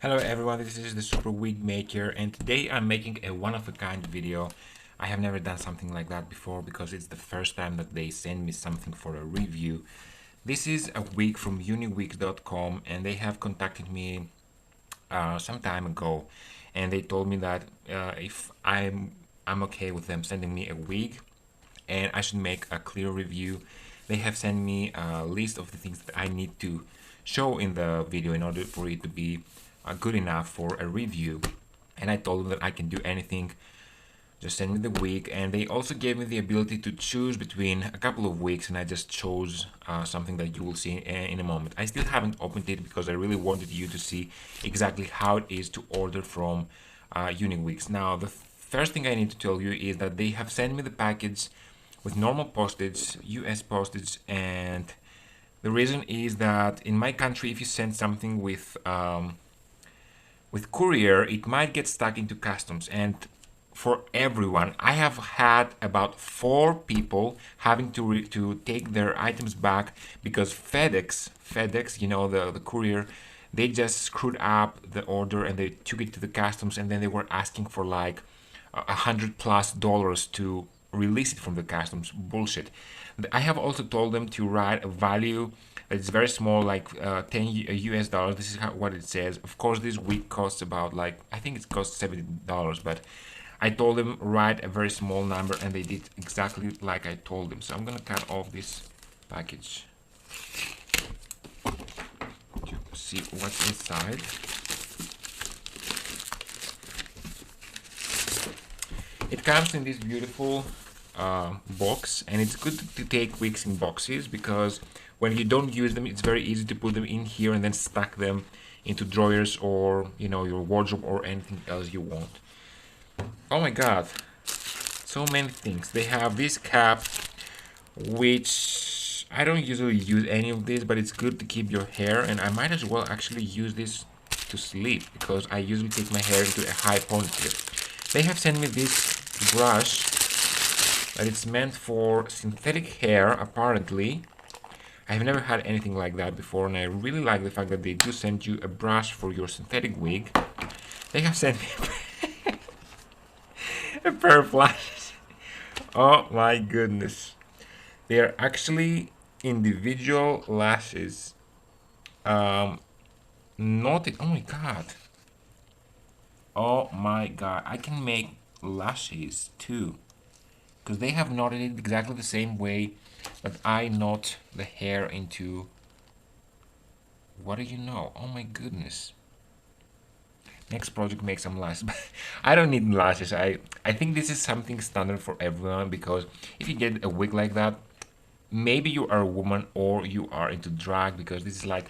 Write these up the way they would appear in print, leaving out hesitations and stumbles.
Hello everyone, this is the Super Wig Maker, and today I'm making a one-of-a-kind video. I have never done something like that before because it's the first time that they send me something for a review. This is a wig from uniwigs.com, and they have contacted me some time ago, and they told me that if I'm okay with them sending me a wig and I should make a clear review. They have sent me a list of the things that I need to show in the video in order for it to be good enough for a review. And I told them that I can do anything, just send me the wig. And they also gave me the ability to choose between a couple of wigs, and I just chose something that you will see in a moment. I still haven't opened it because I really wanted you to see exactly how it is to order from Uni Wigs. Now, the first thing I need to tell you is that they have sent me the package with normal postage, US postage, and the reason is that in my country, if you send something with courier, it might get stuck into customs. And for everyone, I have had about 4 people having to take their items back because FedEx, you know, the courier, they just screwed up the order and they took it to the customs, and then they were asking for like $100+ to release it from the customs. Bullshit. I have also told them to write a value that is very small, like 10 US dollars. This is what it says. Of course, this wig costs about, like, I think it costs $70, but I told them write a very small number, and they did exactly like I told them. So I'm gonna cut off this package to see what's inside. It comes in this beautiful box, and it's good to take wigs in boxes because when you don't use them, it's very easy to put them in here and then stack them into drawers or, you know, your wardrobe or anything else you want. Oh my god, so many things. They have this cap, which I don't usually use any of this, but it's good to keep your hair, and I might as well actually use this to sleep because I usually take my hair into a high ponytail. They have sent me this brush that it's meant for synthetic hair, apparently. I have never had anything like that before, and I really like the fact that they do send you a brush for your synthetic wig. They have sent me a pair of lashes. Oh my goodness. They are actually individual lashes. Not it. Oh my god. Oh my god. I can make lashes too, because they have knotted it exactly the same way that I knot the hair into. What do you know? Oh my goodness. Next project, make some lashes. I don't need lashes. I think this is something standard for everyone, because if you get a wig like that, maybe you are a woman or you are into drag, because this is like,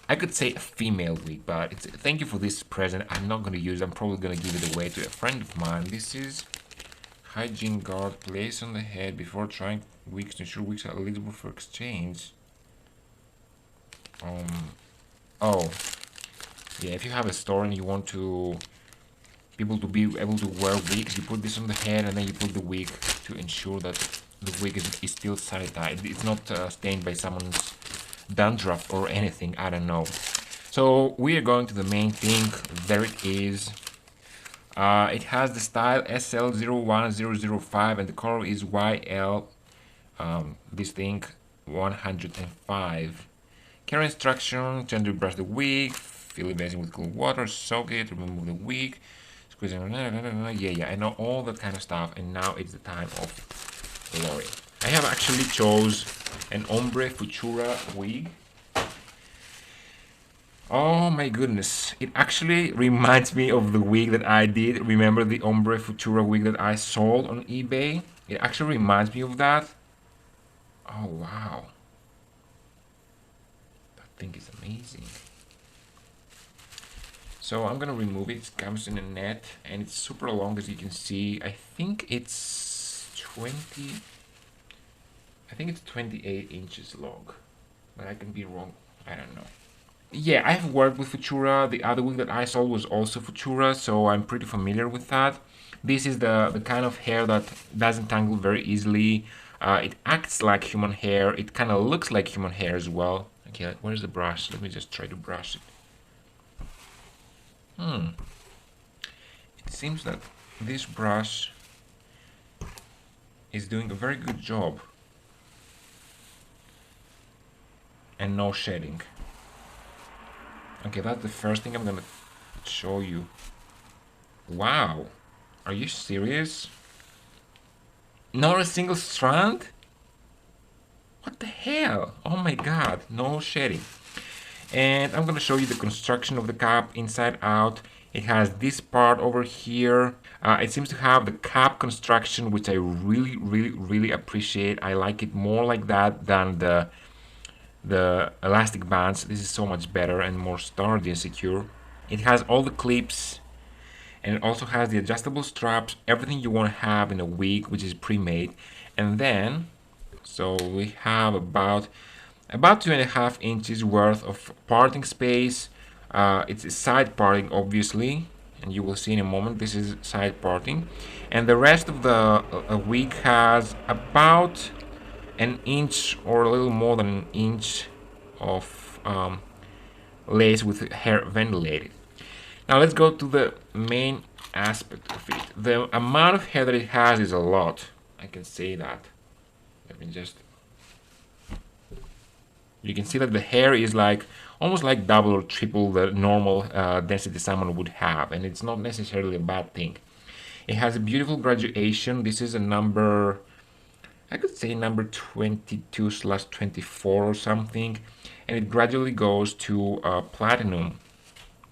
I could say a female wig, but it's, thank you for this present. I'm not going to use it. I'm probably going to give it away to a friend of mine. This is hygiene guard, placed on the head before trying wigs to ensure wigs are eligible for exchange. Oh, yeah, if you have a store and you want people to be able to wear wigs, you put this on the head and then you put the wig to ensure that the wig is still sanitized. It's not stained by someone's dandruff or anything, I don't know. So we are going to the main thing. There it is. It has the style SL01005 and the color is YL, this thing, 105. Care instruction: gently brush the wig, fill it with cool water, soak it, remove the wig, squeeze it, yeah, I know all that kind of stuff, and now it's the time of glory. I have actually chose an Ombre Futura wig. Oh my goodness, it actually reminds me of the wig that I did. Remember the Ombre Futura wig that I sold on eBay? It actually reminds me of that. Oh wow. That thing is amazing. So I'm gonna remove it. It comes in a net and it's super long, as you can see. I think it's 28 inches long, but I can be wrong. I don't know. Yeah, I have worked with Futura. The other wig that I sold was also Futura, so I'm pretty familiar with that. This is the kind of hair that doesn't tangle very easily. It acts like human hair. It kind of looks like human hair as well. Okay, where's the brush? Let me just try to brush it. It seems that this brush is doing a very good job and no shedding. Okay, that's the first thing I'm gonna show you. Wow, are you serious? Not a single strand? What the hell? Oh my god, no shedding. And I'm gonna show you the construction of the cap inside out. It has this part over here. It seems to have the cap construction, which I really appreciate. I like it more like that than the elastic bands. This is so much better and more sturdy and secure. It has all the clips, and it also has the adjustable straps, everything you want to have in a wig, which is pre-made. And then, so we have about 2.5 inches worth of parting space. It's a side parting, obviously, and you will see in a moment this is side parting. And the rest of the wig has about an inch or a little more than an inch of lace with hair ventilated. Now let's go to the main aspect of it. The amount of hair that it has is a lot. I can say that. Let me just... You can see that the hair is like almost like double or triple the normal density someone would have, and it's not necessarily a bad thing. It has a beautiful graduation. This is a number, I could say number 22/24 or something, and it gradually goes to platinum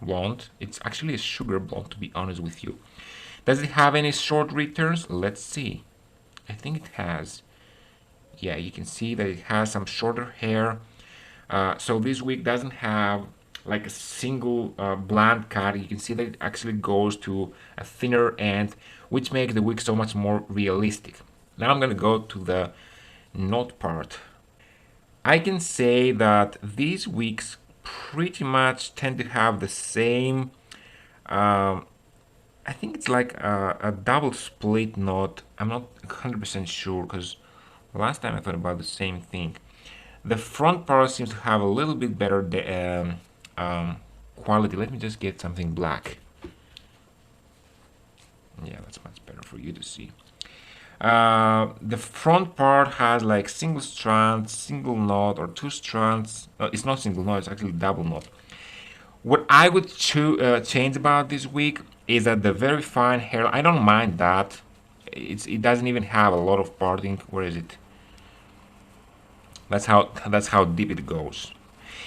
blonde. It's actually a sugar blonde, to be honest with you. Does it have any short returns? Let's see. I think it has. Yeah, you can see that it has some shorter hair. So this wig doesn't have like a single bland cut. You can see that it actually goes to a thinner end, which makes the wig so much more realistic. Now I'm gonna go to the knot part. I can say that these wigs pretty much tend to have the same, I think it's like a double split knot. I'm not 100% sure because last time I thought about the same thing. The front part seems to have a little bit better quality. Let me just get something black. Yeah, that's much better for you to see. The front part has like single strand, single knot, or two strands. It's not single knot, it's actually double knot. What I would change about this wig is that the very fine hair, I don't mind that. It doesn't even have a lot of parting. Where is it? That's how deep it goes.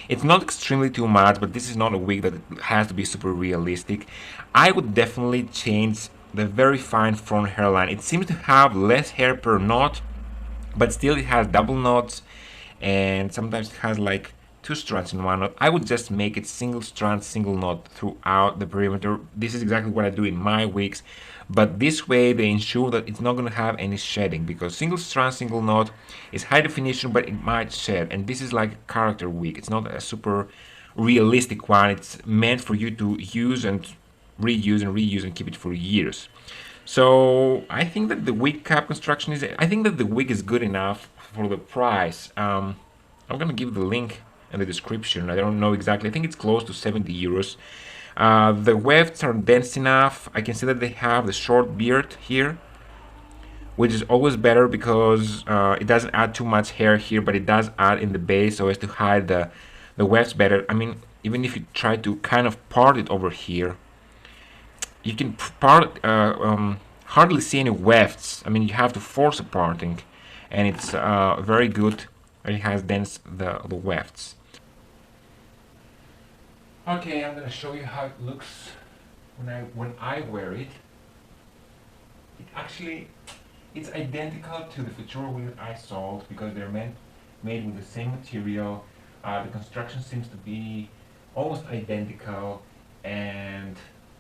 It's not extremely too much, but this is not a wig that has to be super realistic. I would definitely change the very fine front hairline. It seems to have less hair per knot, but still it has double knots, and sometimes it has like two strands in one knot. I would just make it single strand, single knot throughout the perimeter. This is exactly what I do in my wigs, but this way they ensure that it's not going to have any shedding, because single strand, single knot is high definition, but it might shed, and this is like a character wig. It's not a super realistic one. It's meant for you to use and reuse and keep it for years. So I think that the wig cap construction is, I think that the wig is good enough for the price. I'm gonna give the link in the description. I don't know exactly. I think it's close to 70 euros. The wefts are dense enough. I can see that they have the short beard here, which is always better because it doesn't add too much hair here, but it does add in the base so as to hide the wefts better. I mean, even if you try to kind of part it over here, you can hardly see any wefts. I mean, you have to force a parting, and it's very good. It has dense the wefts. Okay, I'm gonna show you how it looks when I wear it. It's identical to the Futura wig I sold because they're made with the same material. The construction seems to be almost identical, and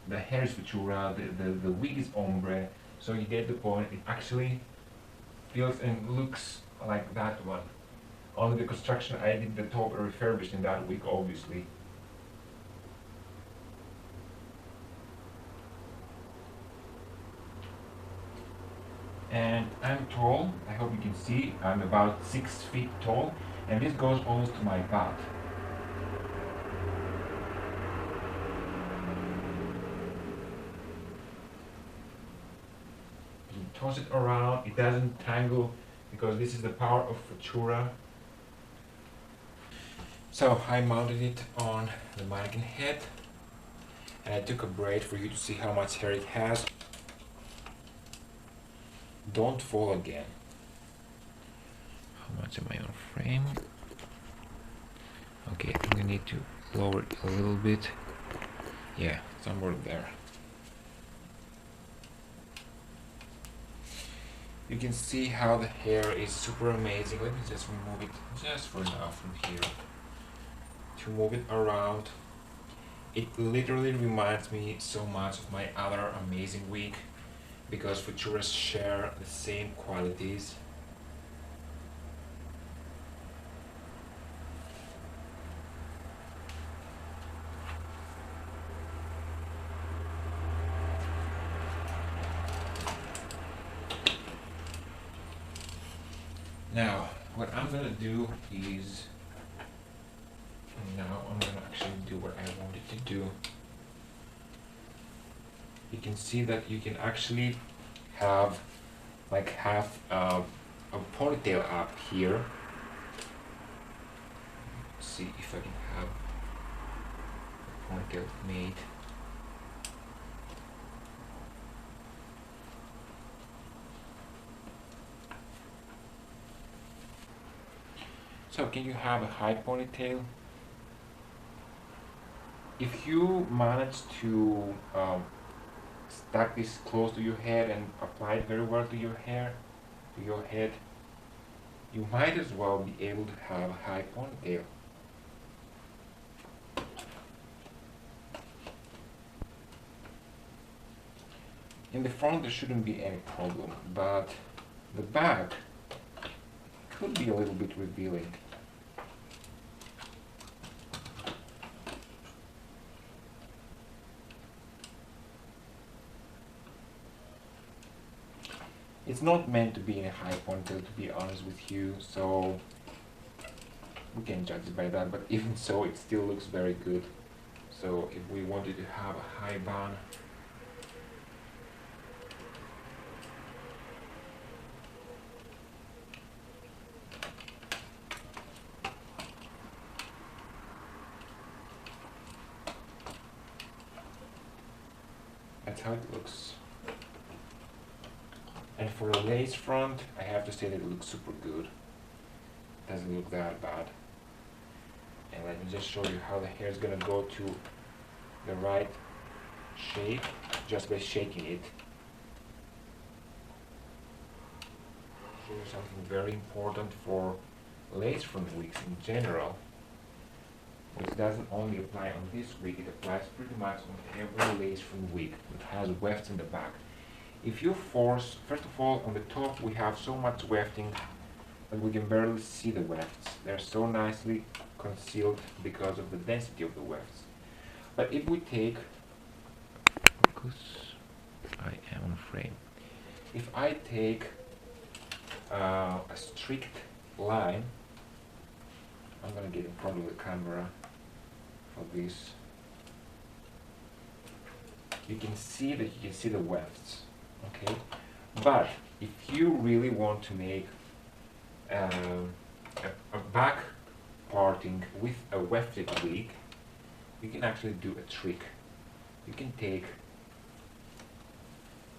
the hair is Futura, the wig is Ombre, so you get the point. It actually feels and looks like that one. Only the construction, I did the top refurbished in that wig, obviously. And I'm tall, I hope you can see, I'm about 6 feet tall, and this goes almost to my butt. toss it around, it doesn't tangle, because this is the power of Futura. So I mounted it on the mannequin head, and I took a braid for you to see how much hair it has. Don't fall again. How much am I on frame? Okay, I think we need to lower it a little bit. Yeah, somewhere there. You can see how the hair is super amazing. Let me just remove it just for now from here. To move it around. It literally reminds me so much of my other amazing wig, because Futuras share the same qualities. Now, what I'm gonna do is, now I'm gonna actually do what I wanted to do. You can see that you can actually have like half a ponytail up here. Let's see if I can have a ponytail made. So can you have a high ponytail? If you manage to stack this close to your head and apply it very well to your hair, to your head, you might as well be able to have a high ponytail. In the front there shouldn't be any problem, but the back could be a little bit revealing. It's not meant to be in a high ponytail, to be honest with you, so we can judge it by that, but even so it still looks very good. So if we wanted to have a high bun, that's how it looks. And for a lace front, I have to say that it looks super good. Doesn't look that bad. And let me just show you how the hair is gonna go to the right shape just by shaking it. Show you something very important for lace front wigs in general, which doesn't only apply on this wig, it applies pretty much on every lace front wig that has wefts in the back. If you force, first of all, on the top we have so much wefting that we can barely see the wefts. They're so nicely concealed because of the density of the wefts. But if we take, because I am on frame, if I take a strict line, I'm gonna get in front of the camera for this. You can see that you can see the wefts. Okay, but if you really want to make a back parting with a wefted wig, you can actually do a trick. You can take,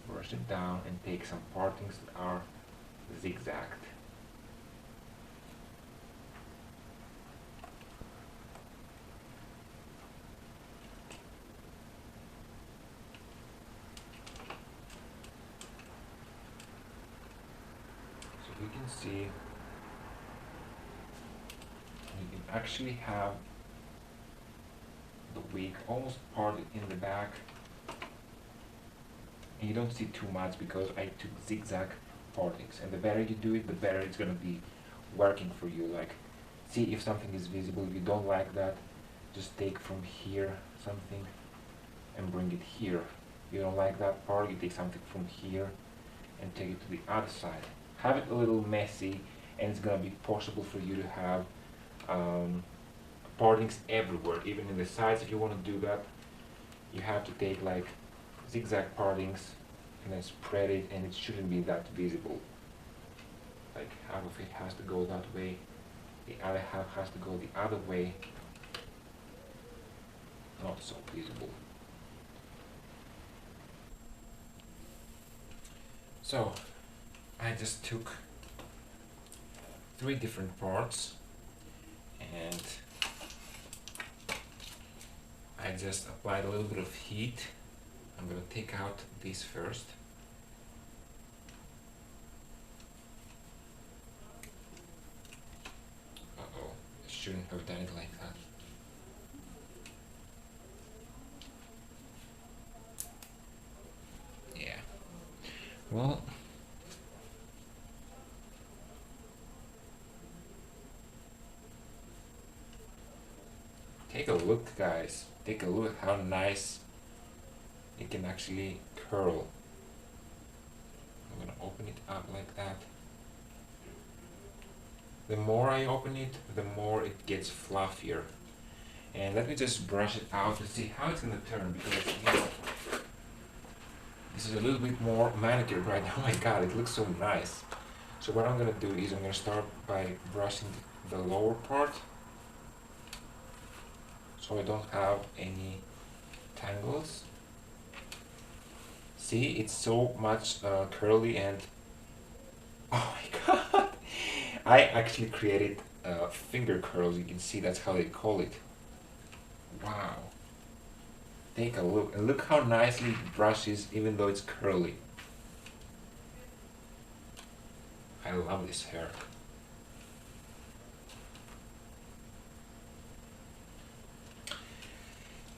brush it down and take some partings that are zigzagged. You can see you can actually have the wig almost parted in the back, and you don't see too much because I took zigzag partings, and the better you do it, the better it's gonna be working for you. Like, see if something is visible. If you don't like that, just take from here something and bring it here. If you don't like that part, you take something from here and take it to the other side. Have it a little messy, and it's gonna be possible for you to have partings everywhere, even in the sides. If you want to do that, you have to take like zigzag partings and then spread it, and it shouldn't be that visible. Like half of it has to go that way, the other half has to go the other way. Not so visible. So I just took 3 different parts and I just applied a little bit of heat. I'm going to take out this first. Uh-oh, I shouldn't have done it like that. Yeah. Well, take a look, guys. Take a look how nice it can actually curl. I'm gonna open it up like that. The more I open it, the more it gets fluffier. And let me just brush it out to see how it's gonna turn, because you know, this is a little bit more manicured right now. Oh my god, it looks so nice. So what I'm gonna do is I'm gonna start by brushing the lower part, so I don't have any tangles. See, it's so much curly, and oh my god, I actually created finger curls. You can see that's how they call it. Wow. Take a look, and look how nicely it brushes even though it's curly. I love this hair.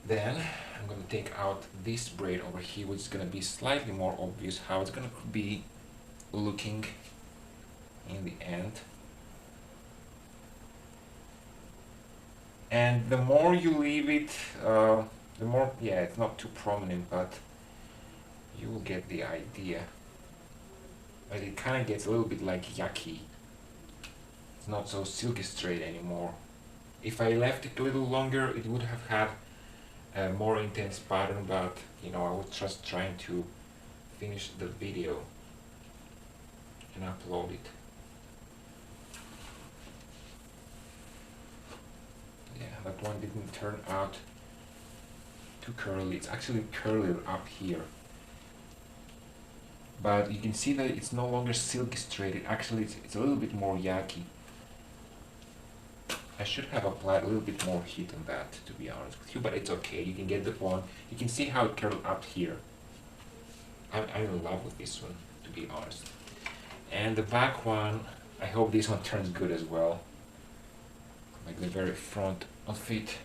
Then I'm going to take out this braid over here, which is going to be slightly more obvious how it's going to be looking in the end. And the more you leave it, the more, yeah, it's not too prominent, but you will get the idea. But it kind of gets a little bit like yucky. It's not so silky straight anymore. If I left it a little longer, it would have had a more intense pattern, but you know, I was just trying to finish the video and upload it. Yeah, that one didn't turn out too curly. It's actually curlier up here. But you can see that it's no longer silky straight. It actually, it's a little bit more yucky. I should have applied a little bit more heat on that, to be honest with you, but it's okay. You can get the point. You can see how it curled up here. I'm in love with this one, to be honest. And the back one, I hope this one turns good as well. Like the very front of it.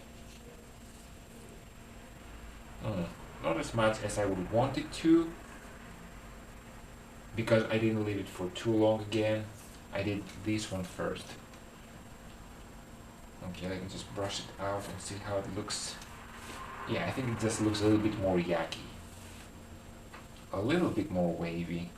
Not as much as I would want it to, because I didn't leave it for too long again. I did this one first. Okay, let me just brush it out and see how it looks. Yeah, I think it just looks a little bit more yucky. A little bit more wavy.